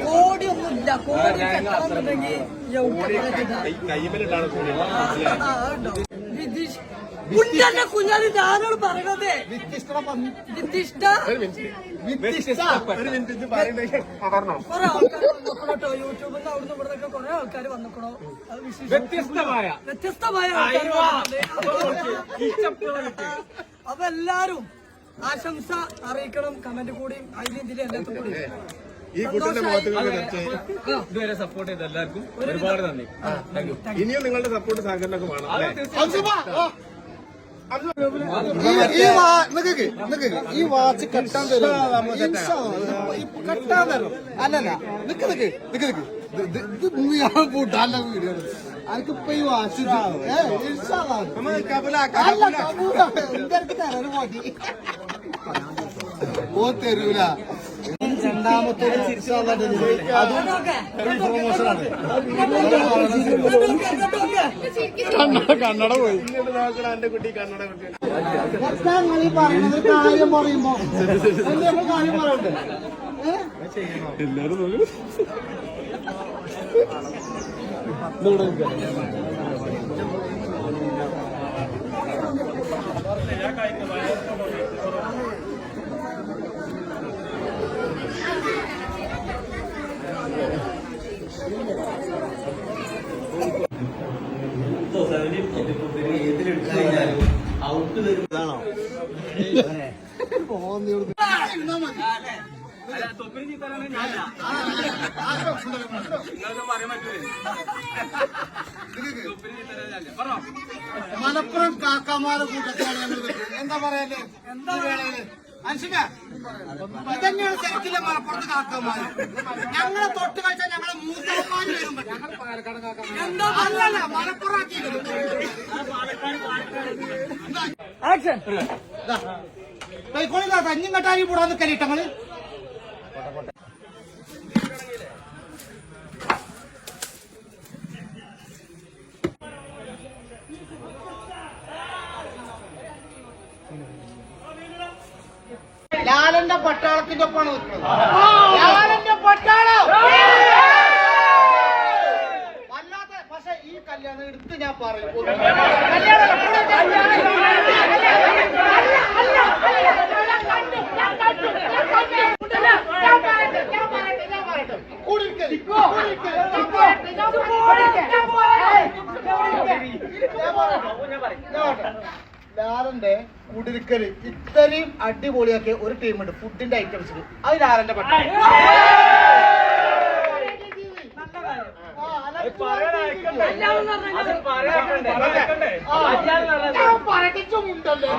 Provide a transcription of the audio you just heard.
കോടിയൊന്നുമില്ല. കോടി കെട്ടണമെന്നുണ്ടെങ്കിൽ കുഞ്ഞാലി ഞാനോട് പറയണത് കുറെ ആൾക്കാർ വന്നിക്കണോട്ടോ. യൂട്യൂബിൽ നിന്ന് അവിടുന്ന് ഇവിടുന്നൊക്കെ കുറെ ആൾക്കാർ വന്നിക്കണോ. വ്യത്യസ്തമായ അപ്പൊ എല്ലാരും ആശംസ അറിയിക്കണം. കമന്റ് കൂടി അതിലും ഇതിലും എല്ലാത്തും കൂടി. ഇതുവരെ സപ്പോർട്ട് ചെയ്ത എല്ലാവർക്കും ഒരുപാട് നന്ദി. ഇനിയും നിങ്ങളുടെ സപ്പോർട്ട് സഹകരണമൊക്കെ വേണം. ഈ വാച്ച് കെട്ടാൻ തരും. കെട്ടാൻ തരും. അല്ലല്ല നിക്ക് പൂട്ടാല്ല വീഡിയോ അനക്കിപ്പ ഈ വാച്ച് ഓ തരൂല. രണ്ടാമത്തെ തിരിച്ചു വന്നിട്ട് അതും പ്രൊമോഷനാണ്. കണ്ണട പോയി. എന്റെ കുട്ടി കണ്ണട കുട്ടി പറയുന്നത് കാര്യം പറയുമ്പോ കാര്യം പറയണ്ടേ എല്ലാരും ഔട്ട് വരുന്നതാണോ മലപ്പുറം കാക്കാമാരുടെ കൂട്ടത്തിലാണ് ഞങ്ങൾ. എന്താ പറയല്ലേ? എന്താ വേളയില് അൻഷിക ഇതന്നെയാണ് ശരിക്കില്ല മലപ്പുറത്ത് കാക്കന്മാര്. ഞങ്ങളെ തൊട്ട് കഴിച്ചാൽ ഞങ്ങളെ മൂത്തമാര് വരും. അല്ലല്ല മലപ്പുറം കഞ്ഞും കെട്ടാരി കൂടാന്ന് കലിട്ടങ്ങള്. ലാലന്റെ പട്ടാളത്തിന്റെ ഒപ്പാണ് നിൽക്കുന്നത്. ലാലന്റെ പട്ടാളം വല്ലാത്ത. പക്ഷെ ഈ കല്യാണം എടുത്ത് ഞാൻ പറയും ലാലന്റെ കുടിരിക്കല് ഇത്രയും അടിപൊളിയാക്കിയ ഒരു ടീമുണ്ട് ഫുഡിന്റെ ഐറ്റംസിൽ. അത് ലാലന്റെ പട്ടാളം. പറയണ്ടല്ലോ